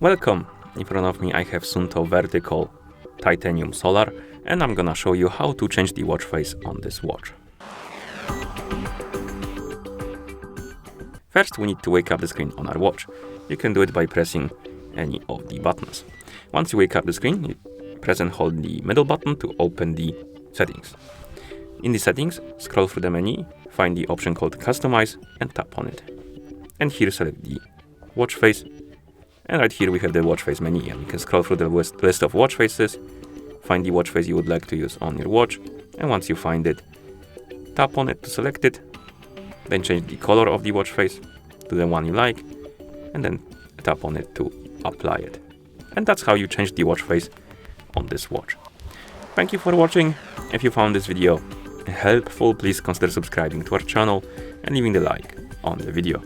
Welcome! In front of me I have SUUNTO Vertical Titanium Solar, and I'm gonna show you how to change the watch face on this watch. First we need to wake up the screen on our watch. You can do it by pressing any of the buttons. Once you wake up the screen, you press and hold the middle button to open the settings. In the settings, scroll through the menu, find the option called Customize and tap on it. And here select the watch face. And right here we have the watch face menu, and you can scroll through the list of watch faces, find the watch face you would like to use on your watch, and once you find it, tap on it to select it, then change the color of the watch face to the one you like, and then tap on it to apply it. And that's how you change the watch face on this watch. Thank you for watching. If you found this video helpful, please consider subscribing to our channel and leaving the like on the video.